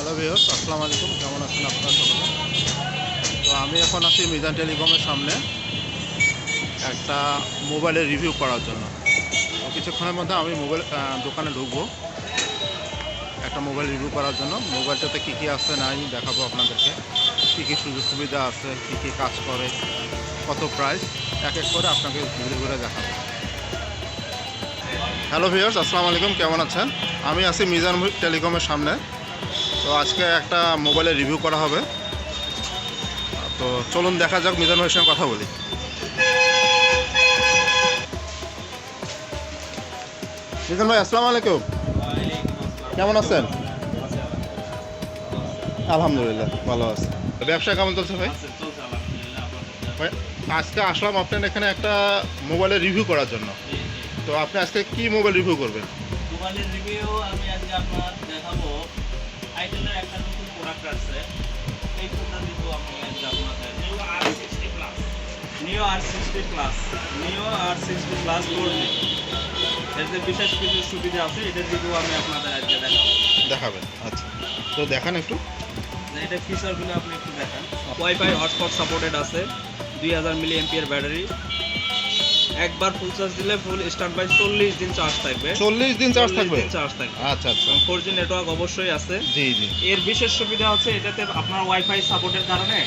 Hello viewers, আসসালামু আলাইকুম। কেমন আছেন আপনারা সকলে? তো আমি এখন আছি মিজান টেলিকমের সামনে একটা মোবাইলের রিভিউ করার জন্য। তো কিছুক্ষণের মধ্যে আমি মোবাইল দোকানে ঢুকবো একটা মোবাইল রিভিউ করার জন্য। মোবাইলটাতে কী কী আছে নাই দেখাবো আপনাদেরকে, কী কী সুযোগ সুবিধা আছে, কী কী কাজ করে, কত প্রাইস, এক এক করে আপনাকে ঘুরে ঘুরে দেখাবো। হ্যালো ভিউয়ার্স, আসসালামু আলাইকুম। কেমন আছেন? আমি আছি মিজান টেলিকমের সামনে। তো আজকে একটা মোবাইলের রিভিউ করা হবে। তো চলুন দেখা যাক, মিজান ভাইয়ের সঙ্গে কথা বলি। মিজান ভাই, আসসালামু আলাইকুম। কেমন আছেন? আলহামদুলিল্লাহ ভালো আছে। ব্যবসা কেমন চলছে ভাই? ভাই, আজকে আসলাম আপনার এখানে একটা মোবাইলের রিভিউ করার জন্য। তো আপনি আজকে কি মোবাইল রিভিউ করবেন? মোবাইলের রিভিউ আমি আজকে আপনার দেখাবো। আইটেলের একটা নতুন প্রোডাক্ট আছে, এই ফোনটা দিব আমি আজকে আপনাদের। নিও R60 প্লাস 4G। এর যে বিশেষ কিছু সুবিধা আছে, এটার রিভিউ আমি আপনাদের আজকে দেখাবেন? আচ্ছা, তো দেখান একটু। এটা ফিচারগুলো আপনি একটু দেখান। ওয়াইফাই হটস্পট সাপোর্টেড আছে, 2000 মিলি এমপিয়ার ব্যাটারি। একবার ফুল চার্জ দিলে ফুল স্ট্যান্ড বাই 40 দিন চার্জ থাকবে। 40 দিন চার্জ থাকবে? আচ্ছা আচ্ছা। 4G নেটওয়ার্ক অবশ্যই আছে। জি জি। এর বিশেষ সুবিধা হচ্ছে এটাতে আপনার ওয়াইফাই সাপোর্টের কারণে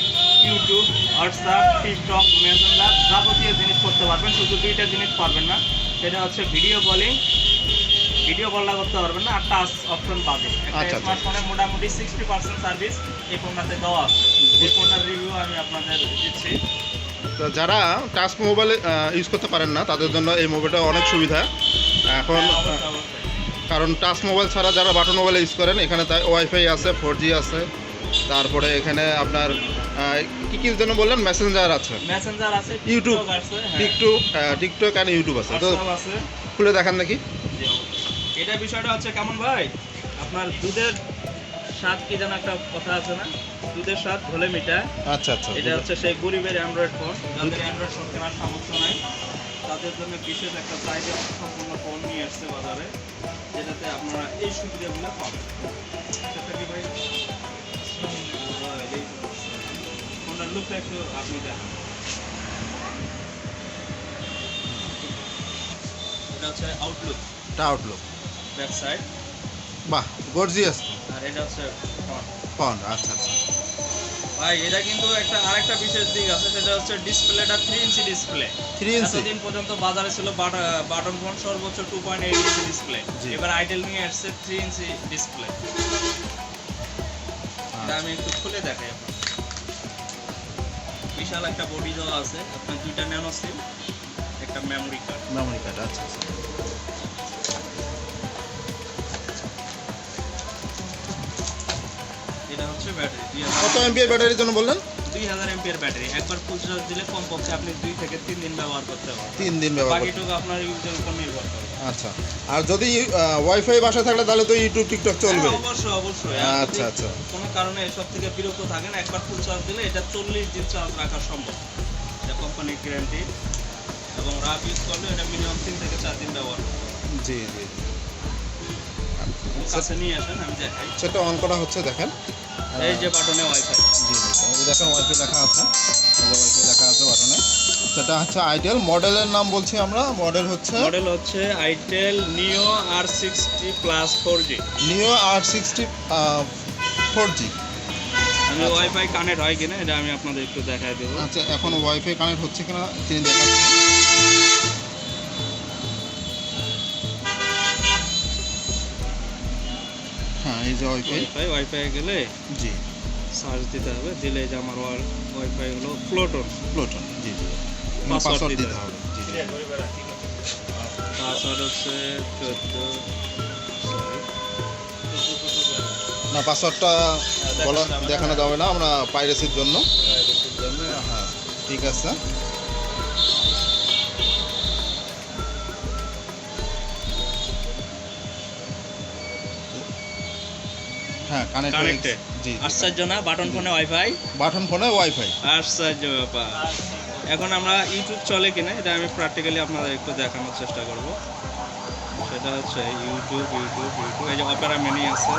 ইউটিউব, হোয়াটসঅ্যাপ, টিকটক, মেসেঞ্জার যাবতীয় জিনিস করতে পারবেন। শুধু দুইটা জিনিস পারবেন না, সেটা হচ্ছে ভিডিও কলটা করতে পারবেন না, আর টাচ অপশন পাবেন। একটা স্মার্টফোনে মোটামুটি 60% সার্ভিস এই ফোনটাতে দেওয়া আছে। এই ফোনটার রিভিউ আমি আপনাদের দিচ্ছি। তো যারা টাচ মোবাইল ইউজ করতে পারেন না, তাদের জন্য এই মোবাইলটা অনেক সুবিধা এখন। কারণ টাচ মোবাইল ছাড়া যারা বাটন মোবাইল ইউজ করেন, এখানে তাই ওয়াইফাই আছে, 4G আছে, তারপরে এখানে আপনার কী কী যেন বললেন, মেসেঞ্জার আছে, ইউটিউব, টিকটক অ্যান্ড ইউটিউব আছে। তো খুলে দেখান নাকি। এটা বিষয়টা হচ্ছে কেমন ভাই, আপনার দুধের স্বাদ কি যেন একটা কথা আছে না, দুধের স্বাদ ঘোলে মিঠায়। আচ্ছা আচ্ছা। এটা হচ্ছে সেই গরিবের অ্যান্ড্রয়েড ফোন, যাদের অ্যান্ড্রয়েড ফোন কেনার সামর্থ্য নাই, তাদের জন্য বিশেষ একটা চাহিদা সম্পূর্ণ ফোন নিয়ে আসছে বাজারে, যেটাতে আপনারা এই সুবিধাগুলো পাবেন। সেটা কি ভাই, ফোনটার লুকটা একটু আপনি দেখান। এটা হচ্ছে আউটলুক ব্যাক সাইড, বাহ গর্জিয়াস। আর এটা হচ্ছে ফন্ট। আচ্ছা আচ্ছা ভাই, এটা কিন্তু আরেকটা বিশেষ দিক আছে, সেটা হচ্ছে ডিসপ্লেটা 3 ইঞ্চি ডিসপ্লে। 3 ইঞ্চি? এতদিন পর্যন্ত বাজারে ছিল বাটন ফোন সর্বোচ্চ 2.8 ইঞ্চি ডিসপ্লে। এবার আইটেল নিয়ে আসছে 3 ইঞ্চি ডিসপ্লে। এটা আমি একটু খুলে দেখাই আপনাকে। বিশাল একটা বডি দেওয়া আছে, আপনার দুইটা ন্যানো সিম, একটা মেমরি কার্ড। আচ্ছা আচ্ছা। এটা হচ্ছে ব্যাটারি, কত এমপিআর ব্যাটারির জন্য বললেন? 2000 এমপিআর ব্যাটারি। একবার ফুল চার্জ দিলে কমপক্ষে আপনি 2 থেকে 3 দিন ব্যবহার করতে পারবেন। 3 দিন ব্যবহার করতে, বাকিটুকু আপনার ইউজের উপর নির্ভর করে। আচ্ছা। আর যদি ওয়াইফাই বাসায় থাকলে তাহলে তো ইউটিউব, টিকটক চলবে? অবশ্যই। আচ্ছা আচ্ছা। কোনো কারণে এসব থেকে বিরক্ত থাকেন, একবার ফুল চার্জ দিলে এটা 40 দিন চার্জ রাখা সম্ভব। এটা কোম্পানির গ্যারান্টি, এবং রাফ ইউজ করলে এটা মিনিমাম 3 থেকে 4 দিন ব্যবহার করতে পারবেন। জি জি। কাছে নিয়ে আসেন, আমি দেখাই। সেটা অন করা হচ্ছে, দেখেন। এই যে বাটনে ওয়াইফাই। জি জি, দেখেন ওয়াইফাই লেখা আছে, ওয়াইফাই লেখা আছে বাটনে। সেটা হচ্ছে আইটেল। মডেলের নাম বলছি আমরা, মডেল হচ্ছে আইটেল নিও R60 প্লাস 4G। নিও R60 4G। আমি ওয়াইফাই কানেক্ট হয় কিনা এটা আমি আপনাদের একটু দেখাই দেবো। আচ্ছা, এখন ওয়াইফাই কানেক্ট হচ্ছে কিনা তিনি দেখাচ্ছেন। হ্যাঁ, এই যে ওয়াইফাই গেলে জি চার্জ দিতে হবে, দিলে যে আমার ওয়াইফাই হলো প্লুটন। জি জি। পাসওয়ার্ড দিতে হবে। জি জি। পাসওয়ার্ড হচ্ছে 14 না, পাসওয়ার্ডটা বলা দেখানো যাবে না, আমরা পাইরেসির জন্য। হ্যাঁ ঠিক আছে। হ্যাঁ কানেক্টেড। জি, আশ্চর্য না, বাটন ফোনে ওয়াইফাই। আশ্চর্য ব্যাপার। এখন আমরা ইউটিউব চলে কিনা এটা আমি প্র্যাকটিক্যালি আপনাদের একটু দেখানোর চেষ্টা করব। সেটা হচ্ছে ইউটিউব, এই যে অপেরা মিনি আছে,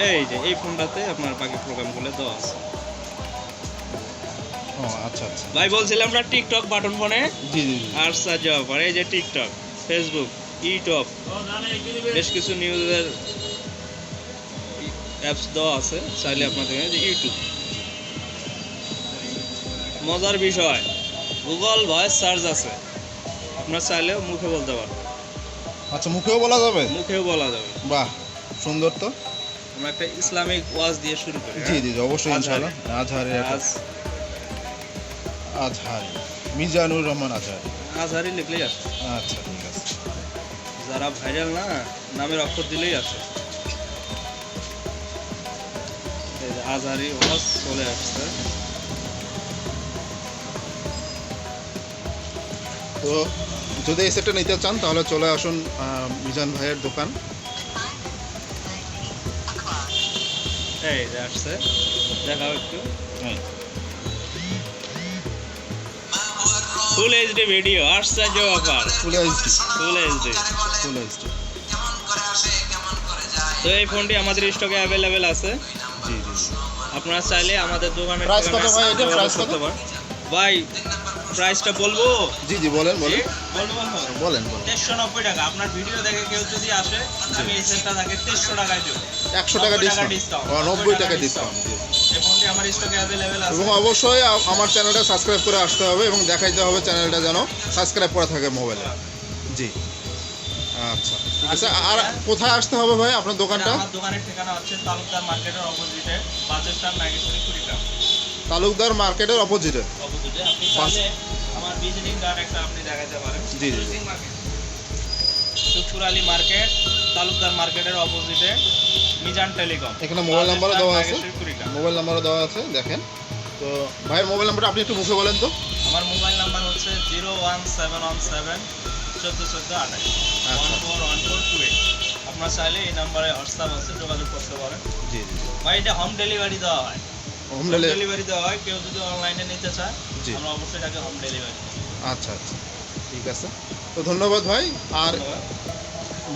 এই যে এই ফোনটাতে আপনার বাকি প্রোগ্রামগুলো দেওয়া আছে। ও আচ্ছা আচ্ছা, ভাই বলছিলাম আমরা টিকটক বাটন ফোনে জি জি জি। আর সার্চ অফার, এই যে টিকটক, ফেসবুক, ইউটিউব, বেশ কিছু নিউজের অ্যাপস দেওয়া আছে, চাইলে আপনাদের যে ইউটিউব। মজার বিষয় গুগল ভয়েস সার্চ আছে, আপনার চাইলেও মুখে বলতে পারেন, আচ্ছা, মুখেও বলা যাবে? মুখেও বলা যাবে। বাহ, সুন্দর তো। আমরা একটা ইসলামিক ওয়াজ দিয়ে শুরু করি। জি জি জি, অবশ্যই, আজহারি। ইনশাআল্লাহ। আজহারি, আজ আজহারি, মিজানুর রহমান আজহারি। আজহারি লিখলেই আসে, আচ্ছা ঠিক আছে। যারা ভাইরাল না নামের অক্ষর দিলেই আসে। এই যে আজহারি ওয়াজ চলে আসছে। তো যদি এই সেটটা নিতে চান তাহলে চলে আসুন মিজান ভাইয়ের দোকান। এই যে আসছে, দেখাও একটু। হ্যাঁ, ফুল এইচডি ভিডিও আশ্চর্য offer, full HD, full HD. Full HD. তো এই ফোনটি আমাদের স্টকে অ্যাভেলেবেল আছে, জি জি জি। আপনারা চাইলে আমাদের দোকানে Price কত ভাই এটা? Price কত? ভাই প্রাইসটা বলবো? জি জি, বলেন বলেন বলবো বলেন বলেন। 1390 টাকা। আপনার ভিডিও দেখে কেউ যদি আসে, আমি এই সেটটা তাকে 1300 টাকায় দেবো। 100 টাকা 90 টাকা ডিসকাউন্ট, discount, 90 টাকা 90 ডিসকাউন্ট। এই ফোনটি আমার স্টকে অ্যাভেলেবেল আছে। এবং অবশ্যই আমার চ্যানেলটা সাবস্ক্রাইব করে আসতে হবে এবং দেখাইতে হবে চ্যানেলটা যেন সাবস্ক্রাইব করা থাকে মোবাইলে। জি, আচ্ছা ঠিক আছে। আর কোথায় আসতে হবে ভাই আপনার দোকানটা? আমার দোকানের ঠিকানা হচ্ছে তালুকদার মার্কেটের অপোজিটে, বাজারস্টার নাগেশ্বরী কুড়িগ্রাম তালুকদার মার্কেটের অপোজিটে। অপোজিটে। আপনি চাইলে আমার ভিজিটিং কার্ড একটা আপনি দেখাতে পারেন। জি জি জি। সুখপুর আলী মার্কেট, তালুকদার মার্কেটের অপোজিটে, মিজান টেলিকম। এখানে মোবাইল নাম্বারও দেওয়া আছে, নাগেশ্বরী কুড়িগ্রাম। মোবাইল নাম্বারও দেওয়া আছে, দেখেন। তো ভাইয়ের মোবাইল নাম্বারটা আপনি একটু মুখে বলেন তো। আমার মোবাইল নাম্বার হচ্ছে 01717 1414 আচ্ছা। 141428। আপনার চাইলে এই নাম্বারে হোয়াটসঅ্যাপ আছে, যোগাযোগ করতে পারেন। জি জি জি। ভাই এটা হোম ডেলিভারি দেওয়া হয়, হোম হোম ডেলিভারি। ডেলিভারি দেওয়া হয়। কেউ যদি অনলাইনে নিতে চায়, জি। আমরা অবশ্যই তাকে হোম ডেলিভারি। আচ্ছা আচ্ছা, ঠিক আছে। তো ধন্যবাদ ভাই। আর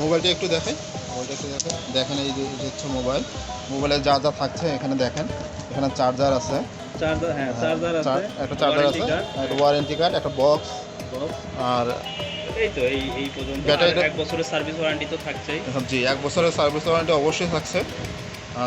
মোবাইলটা একটু দেখাই, মোবাইলটা একটু দেখেন। দেখেন এই যে হচ্ছে মোবাইল, মোবাইলে যা যা থাকছে এখানে দেখেন। এখানে চার্জার আছে, চার্জার, হ্যাঁ চার্জার আছে, একটা চার্জার আছে, একটা ওয়ারেন্টি কার্ড, একটা বক্স, আর এই তো এই পর্যন্ত। ব্যাটারিটা- আর 1 বছরের সার্ভিস ওয়ারেন্টি তো থাকছেই। জি 1 বছরের সার্ভিস ওয়ারেন্টি অবশ্যই থাকছে।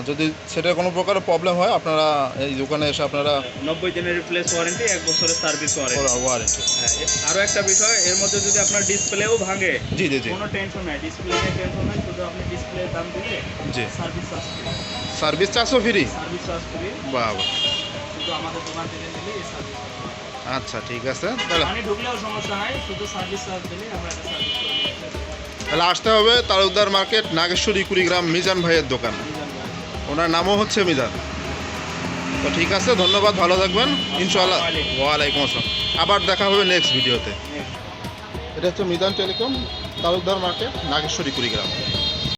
যদি সেটার কোনো প্রকার প্রবলেম হয় আপনারা এই দোকানে এসে আপনারা 90 দিনের রিপ্লেস ওয়ারেন্টি, 1 বছরের সার্ভিস ওয়ারেন্টি। ওয়ারেন্টি। হ্যাঁ, আরো একটা বিষয়, এর মধ্যে যদি আপনার ডিসপ্লেও ভাঙে, জি জি জি কোনো টেনশন নাই, ডিসপ্লে নিয়ে টেনশন নাই। শুধু আপনি ডিসপ্লের দাম দিলে জি, সার্ভিস চার্জ ফ্রি, সার্ভিস চার্জও ফ্রি। Service charge free. বাহ বাহ, শুধু আমাদের দোকান থেকে নিলে এই সার্ভিস। আচ্ছা ঠিক আছে। তাহলে পানি ঢুকলেও সমস্যা নাই, শুধু সার্ভিস চার্জ দিলে আমরা একটা সার্ভিস করে দিই। তাহলে আসতে হবে তালুকদার মার্কেট, নাগেশ্বরী, কুড়িগ্রাম, মিজান ভাইয়ের দোকান। ওনার নামও হচ্ছে মিজান। তো ঠিক আছে, ধন্যবাদ, ভালো থাকবেন ইনশাআল্লাহ। ওয়ালাইকুম আসসালাম। আবার দেখা হবে নেক্সট ভিডিওতে। এটা হচ্ছে মিজান টেলিকম, তালুকদার মার্কেট, নাগেশ্বরী, কুড়িগ্রাম।